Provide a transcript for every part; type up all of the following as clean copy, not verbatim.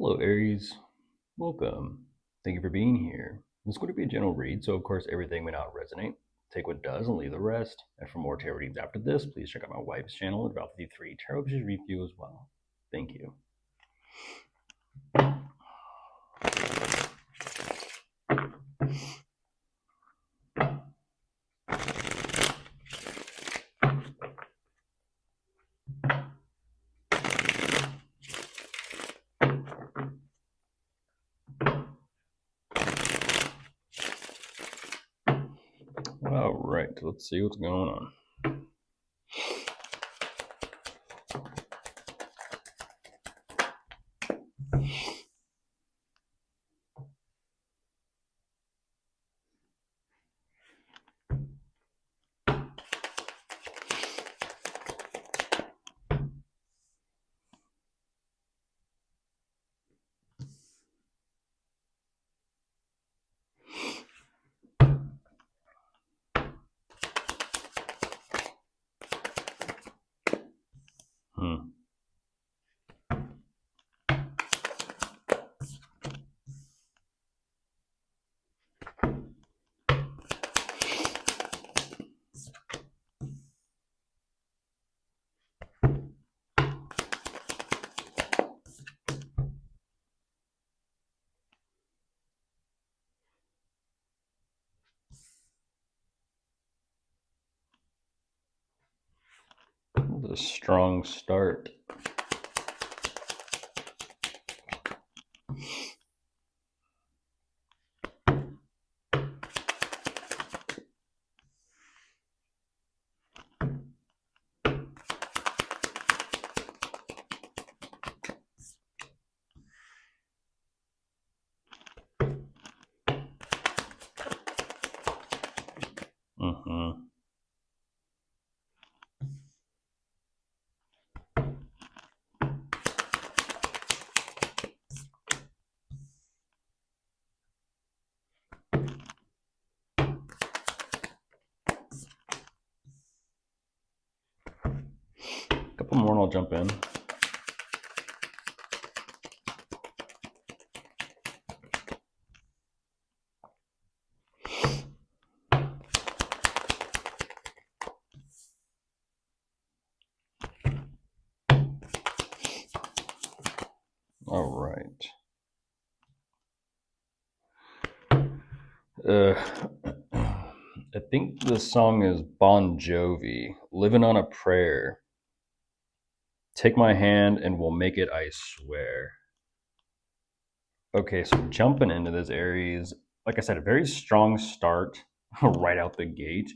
Hello, Aries. Welcome. Thank you for being here. This is going to be a general read, so of course everything may not resonate. Take what does and leave the rest. And for more tarot readings after this, please check out my wife's channel at Val53 Tarot Vision Review as well. Thank you. All right, let's see what's going on. A strong start. Couple more and I'll jump in. All right. I think the song is Bon Jovi, Living on a Prayer. Take my hand and we'll make it, I swear. Okay, so jumping into this, Aries, like I said, a very strong start right out the gate.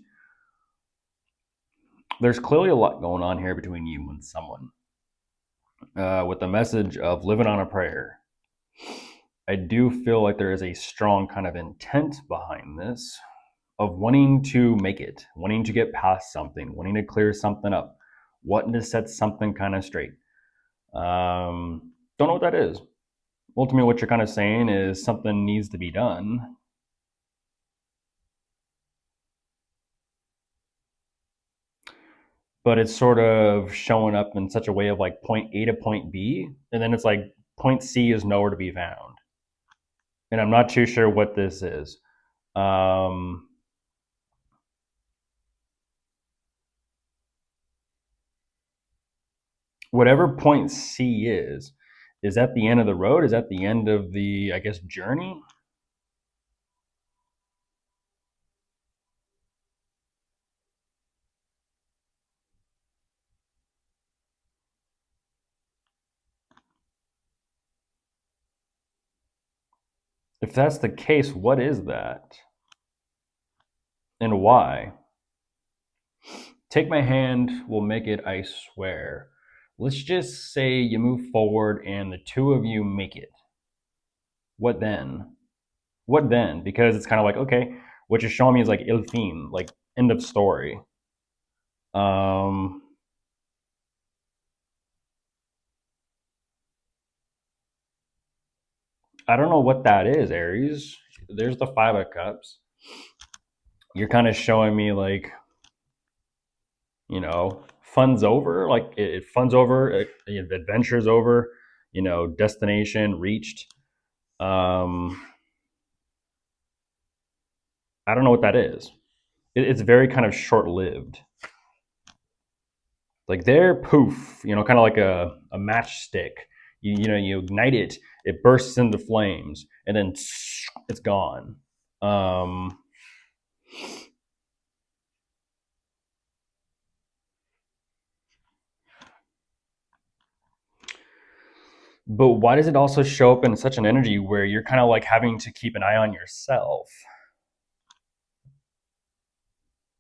There's clearly a lot going on here between you and someone. With the message of living on a prayer. I do feel like there is a strong kind of intent behind this of wanting to make it, wanting to get past something, wanting to clear something up, wanting to set something kind of straight. Don't know what that is. Ultimately, what you're kind of saying is something needs to be done. But it's sort of showing up in such a way of like point A to point B, and then it's like point C is nowhere to be found. And I'm not too sure what this is. Whatever point C is that the end of the road? Is that the end of the, I guess, journey? If that's the case, what is that? And why? Take my hand, we'll make it, I swear. Let's just say you move forward and the two of you make it. What then? What then? Because it's kind of like, okay, what you're showing me is like il fin, like end of story. I don't know what that is, Aries. There's the Five of Cups. You're kind of showing me like, fun's over. Like it fun's over. The adventure's over. destination reached. I don't know what that is. It's very kind of short-lived. Like they're poof, kind of like a matchstick. You ignite it, it bursts into flames, and then it's gone. But why does it also show up in such an energy where you're kind of like having to keep an eye on yourself?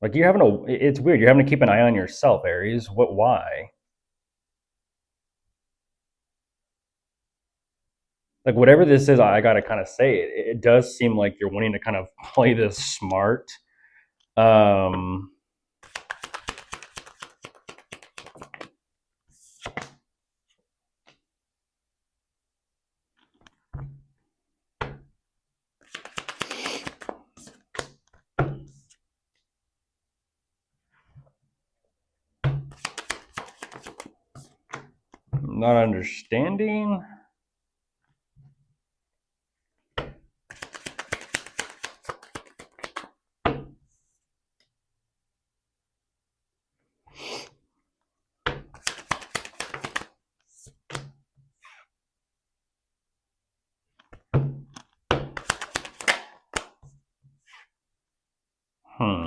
Like you're having it's weird. You're having to keep an eye on yourself, Aries. Why? Like whatever this is, I gotta kind of say it does seem like you're wanting to kind of play this smart. Um, not understanding. Hmm.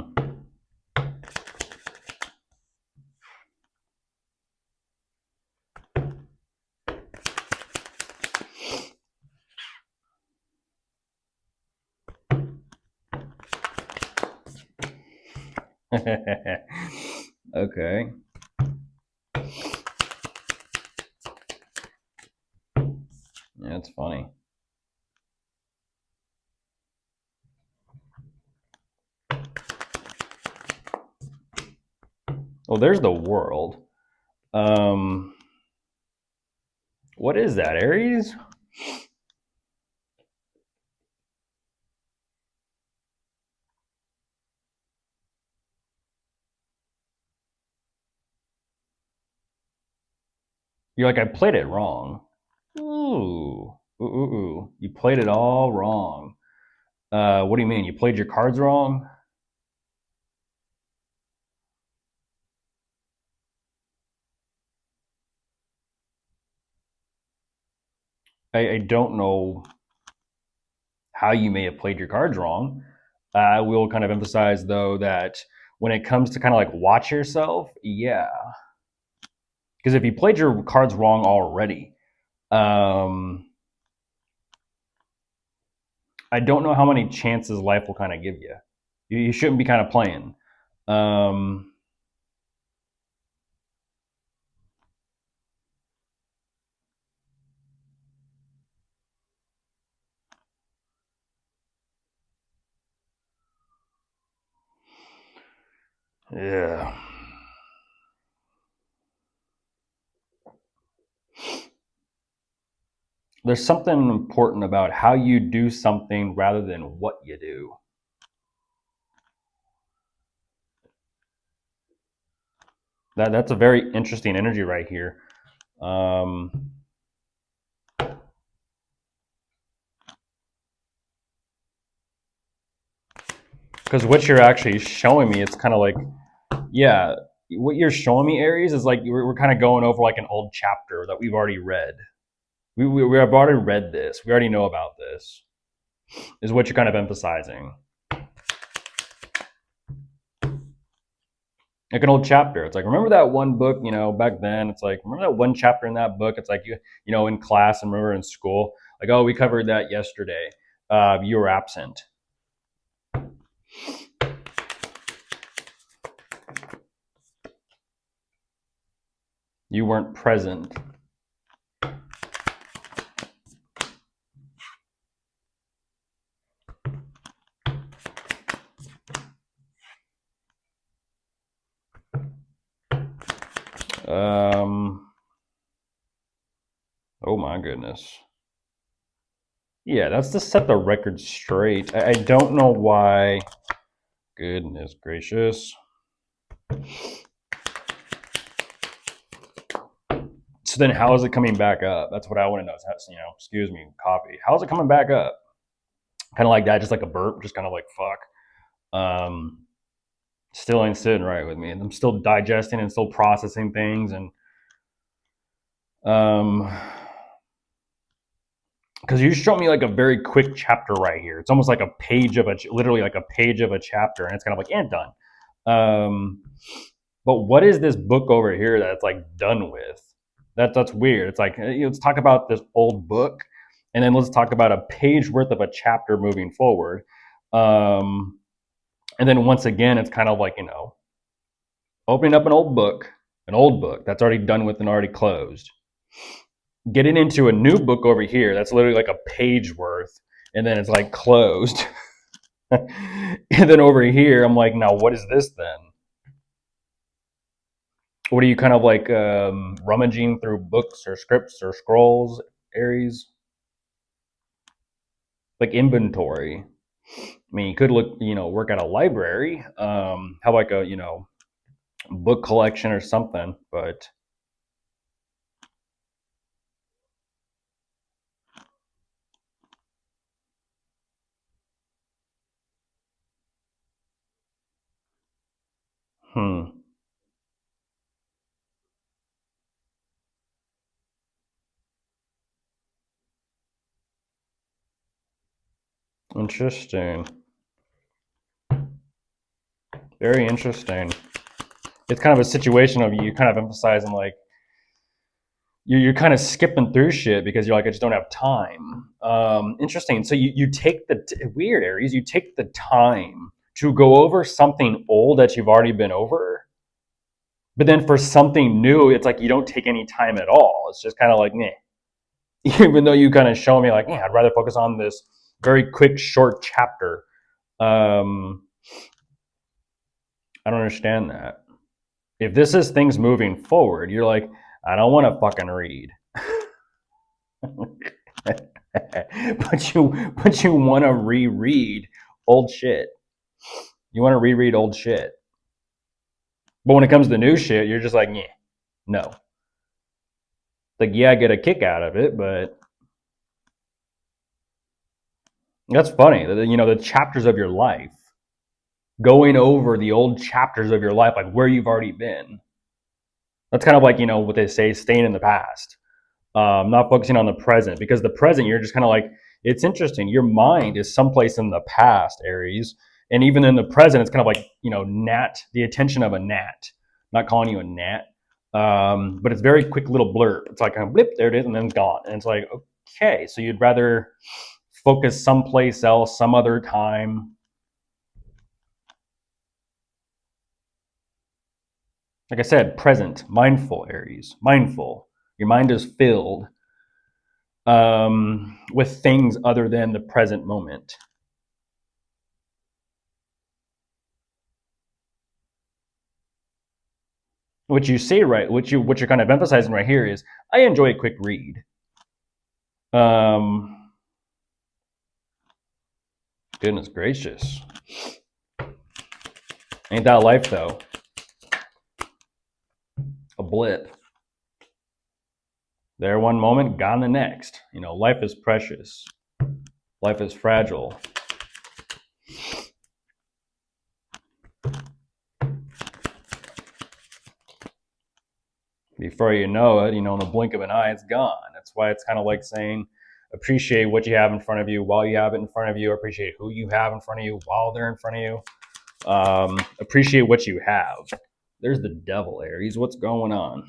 Okay. Yeah, it's funny. Well, there's the world. What is that, Aries? You're like, I played it wrong. Ooh. You played it all wrong. What do you mean? You played your cards wrong? I don't know how you may have played your cards wrong. I will kind of emphasize, though, that when it comes to kind of like watch yourself, yeah. Because if you played your cards wrong already, I don't know how many chances life will kind of give you. You shouldn't be kind of playing. Um, yeah. There's something important about how you do something rather than what you do. That's a very interesting energy right here. Because what you're actually showing me, it's kind of like, yeah, what you're showing me, Aries, is like we're kind of going over like an old chapter that we've already read. We have already read this. We already know about this. Is what you're kind of emphasizing. Like an old chapter. It's like, remember that one book, back then? It's like, remember that one chapter in that book? It's like, in class and remember in school, like, oh, we covered that yesterday. You were absent. You weren't present. Oh my goodness. Yeah, that's to set the record straight. I don't know why. Goodness gracious. So then how is it coming back up? That's what I want to know. You know, excuse me, coffee. How is it coming back up? Kind of like that, just like a burp, just kind of like fuck. Still ain't sitting right with me. And I'm still digesting and still processing things. And because you showed me like a very quick chapter right here. It's almost like a page of literally like a page of a chapter. And it's kind of like, and done. But what is this book over here that's like done with? That's weird. It's like, let's talk about this old book, and then let's talk about a page worth of a chapter moving forward. And then once again, it's kind of like, opening up an old book that's already done with and already closed, getting into a new book over here that's literally like a page worth, and then it's like closed. And then over here, I'm like, now what is this then? What are you kind of like rummaging through books or scripts or scrolls, Aries? Like inventory. I mean, you could look, work at a library, have like a, book collection or something, but interesting. Very interesting. It's kind of a situation of you kind of emphasizing like you're kind of skipping through shit because you're like, I just don't have time. Interesting. So you take the weird Aries, you take the time to go over something old that you've already been over, but then for something new, it's like you don't take any time at all. It's just kind of like, meh. Even though you kind of show me like, yeah, I'd rather focus on this very quick, short chapter. I don't understand that. If this is things moving forward, you're like, I don't want to fucking read. but you want to reread old shit. You want to reread old shit. But when it comes to new shit, you're just like, yeah, no. Like, yeah, I get a kick out of it, but that's funny. The chapters of your life, going over the old chapters of your life, like where you've already been. That's kind of like, what they say, staying in the past. Not focusing on the present, because the present, you're just kind of like, it's interesting. Your mind is someplace in the past, Aries, and even in the present, it's kind of like, gnat, the attention of a gnat. Not calling you a gnat, but it's very quick little blurb. It's like a blip, there it is, and then gone. And it's like, okay, so you'd rather focus someplace else, some other time. Like I said, present, mindful, Aries, mindful. Your mind is filled with things other than the present moment. What you say, right? What you're kind of emphasizing right here is, I enjoy a quick read. Goodness gracious, ain't that life though? A blip. There one moment, gone the next. Life is precious. Life is fragile. Before you know it, in the blink of an eye, it's gone. That's why it's kind of like saying, appreciate what you have in front of you while you have it in front of you. Appreciate who you have in front of you while they're in front of you. Appreciate what you have. There's the devil, Aries. What's going on?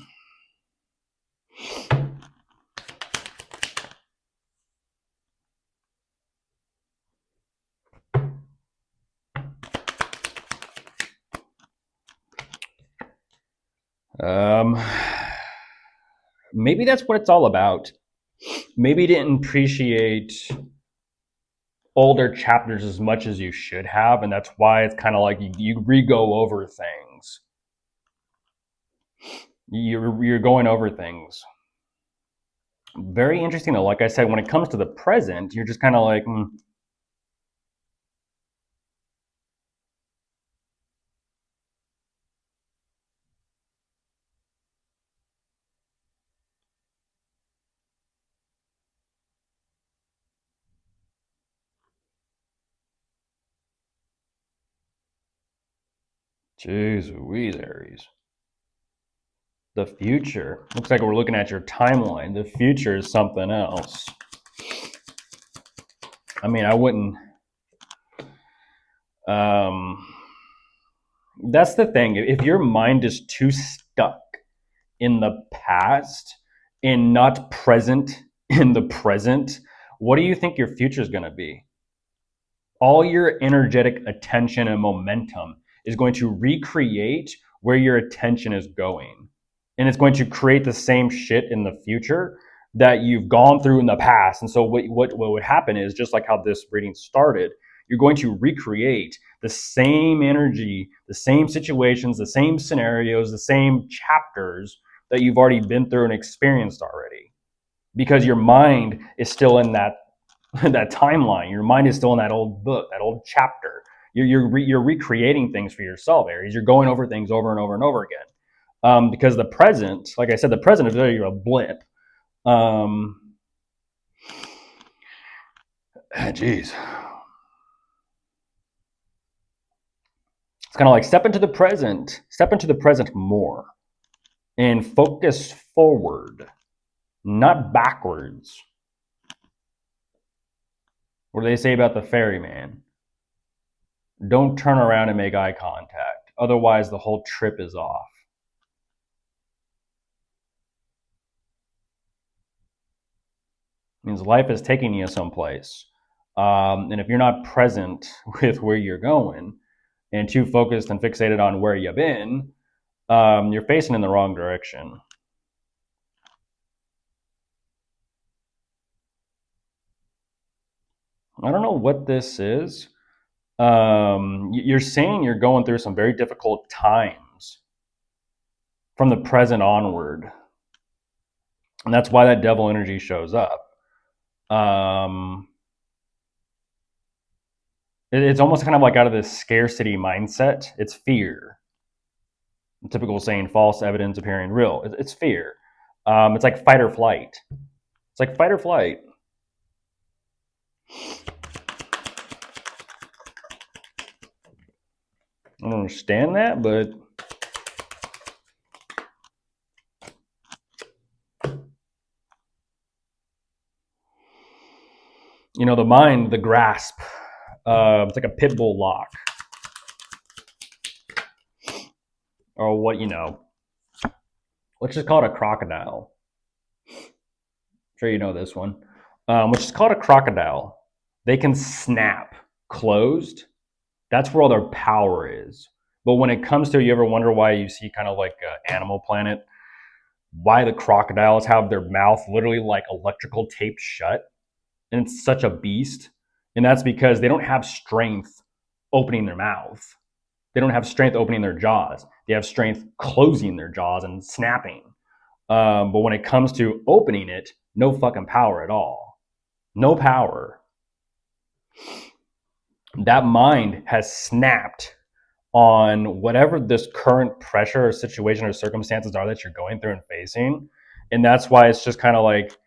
Maybe that's what it's all about. Maybe you didn't appreciate older chapters as much as you should have, and that's why it's kind of like you re-go over things. You're going over things. Very interesting though. Like I said, when it comes to the present, you're just kind of like, Jeez Louise, Aries. The future. Looks like we're looking at your timeline. The future is something else. I mean, I wouldn't. That's the thing. If your mind is too stuck in the past and not present in the present, what do you think your future is going to be? All your energetic attention and momentum is going to recreate where your attention is going. And it's going to create the same shit in the future that you've gone through in the past. And so what would happen is, just like how this reading started, you're going to recreate the same energy, the same situations, the same scenarios, the same chapters that you've already been through and experienced already. Because your mind is still in that that timeline. Your mind is still in that old book, that old chapter. You're recreating things for yourself, Aries. You're going over things over and over and over again. Because the present, like I said, the present is really a blip. Geez. It's kind of like step into the present more and focus forward, not backwards. What do they say about the ferryman? Don't turn around and make eye contact. Otherwise, the whole trip is off. It means life is taking you someplace. And if you're not present with where you're going and too focused and fixated on where you've been, you're facing in the wrong direction. I don't know what this is. You're saying you're going through some very difficult times from the present onward. And that's why that devil energy shows up. It's almost kind of like out of this scarcity mindset. It's fear. The typical saying, false evidence appearing real. It's fear. It's like fight or flight. It's like fight or flight. I don't understand that, but you know, the mind, the grasp, it's like a pit bull lock. Or what, you know, let's just call it a crocodile. I'm sure you know this one. Let's just call it a crocodile. They can snap closed. That's where all their power is. But when it comes to, you ever wonder why you see kind of like Animal Planet, why the crocodiles have their mouth literally like electrical taped shut? And it's such a beast. And that's because they don't have strength opening their mouth. They don't have strength opening their jaws. They have strength closing their jaws and snapping. But when it comes to opening it, no fucking power at all. No power. That mind has snapped on whatever this current pressure or situation or circumstances are that you're going through and facing. And that's why it's just kind of like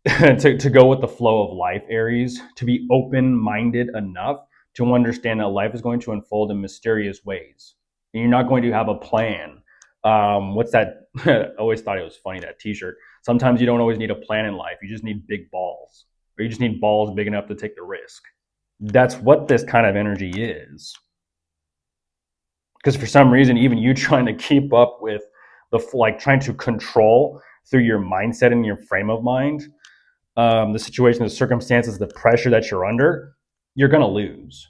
to go with the flow of life, Aries, to be open-minded enough to understand that life is going to unfold in mysterious ways. And you're not going to have a plan. What's that? I always thought it was funny, that t-shirt. Sometimes you don't always need a plan in life. You just need big balls. Or you just need balls big enough to take the risk. That's what this kind of energy is. Because for some reason, even you trying to keep up with trying to control through your mindset and your frame of mind, the situation, the circumstances, the pressure that you're under, you're going to lose.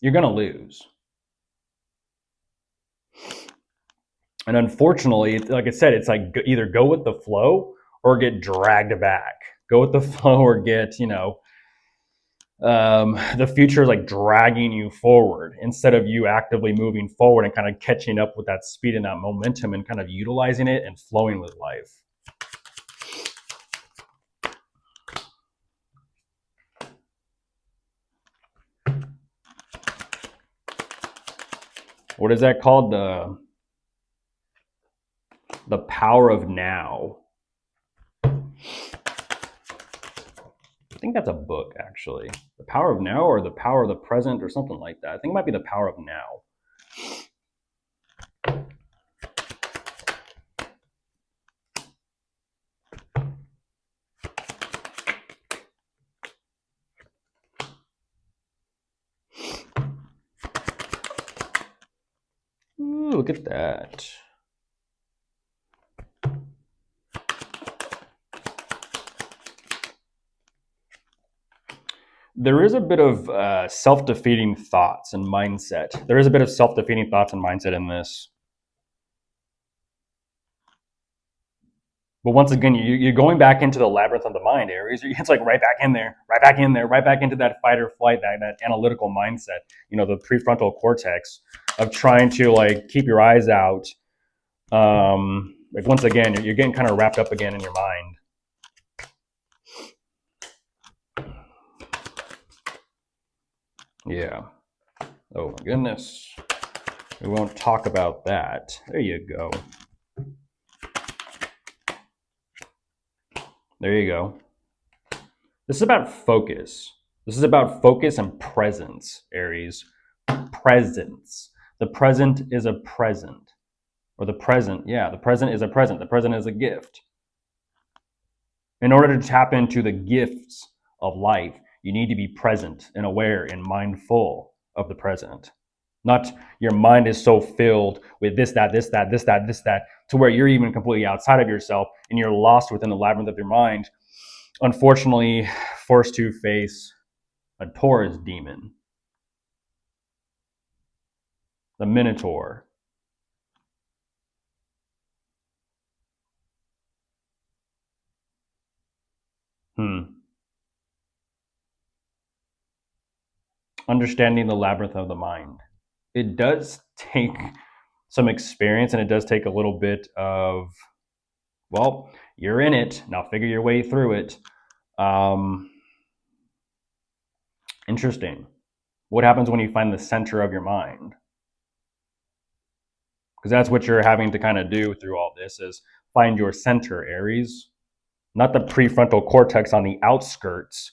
You're going to lose. And unfortunately, like I said, it's like either go with the flow or get dragged back. Go with the flow or get, the future is like dragging you forward instead of you actively moving forward and kind of catching up with that speed and that momentum and kind of utilizing it and flowing with life. What is that called? The power of now. I think that's a book, actually. The power of now, or the power of the present, or something like that. I think it might be the power of now. look at that. There is a bit of self-defeating thoughts and mindset. There is a bit of self-defeating thoughts and mindset in this. But once again, you're going back into the labyrinth of the mind, Aries. It's like right back in there, right back in there, right back into that fight or flight, that analytical mindset. The prefrontal cortex of trying to like keep your eyes out. Like once again, you're getting kind of wrapped up again in your mind. Yeah. Oh my goodness. We won't talk about that. There you go. There you go. This is about focus. This is about focus and presence, Aries. Presence. The present is a present. Or the present, yeah, the present is a present. The present is a gift. In order to tap into the gifts of life, you need to be present and aware and mindful of the present. Not your mind is so filled with this, that, to where you're even completely outside of yourself and you're lost within the labyrinth of your mind. Unfortunately, forced to face a Taurus demon, the Minotaur. Understanding the labyrinth of the mind. It does take some experience and it does take a little bit of, well, you're in it. Now figure your way through it. Interesting. What happens when you find the center of your mind? Because that's what you're having to kind of do through all this is find your center, Aries. Not the prefrontal cortex on the outskirts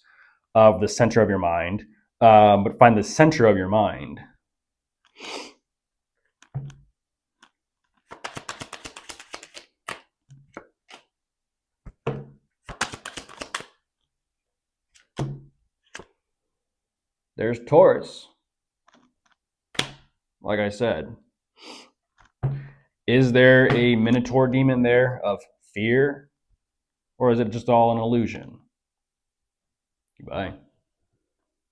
of the center of your mind, but find the center of your mind. There's Taurus. Like I said, is there a Minotaur demon there of fear? Or is it just all an illusion? Goodbye.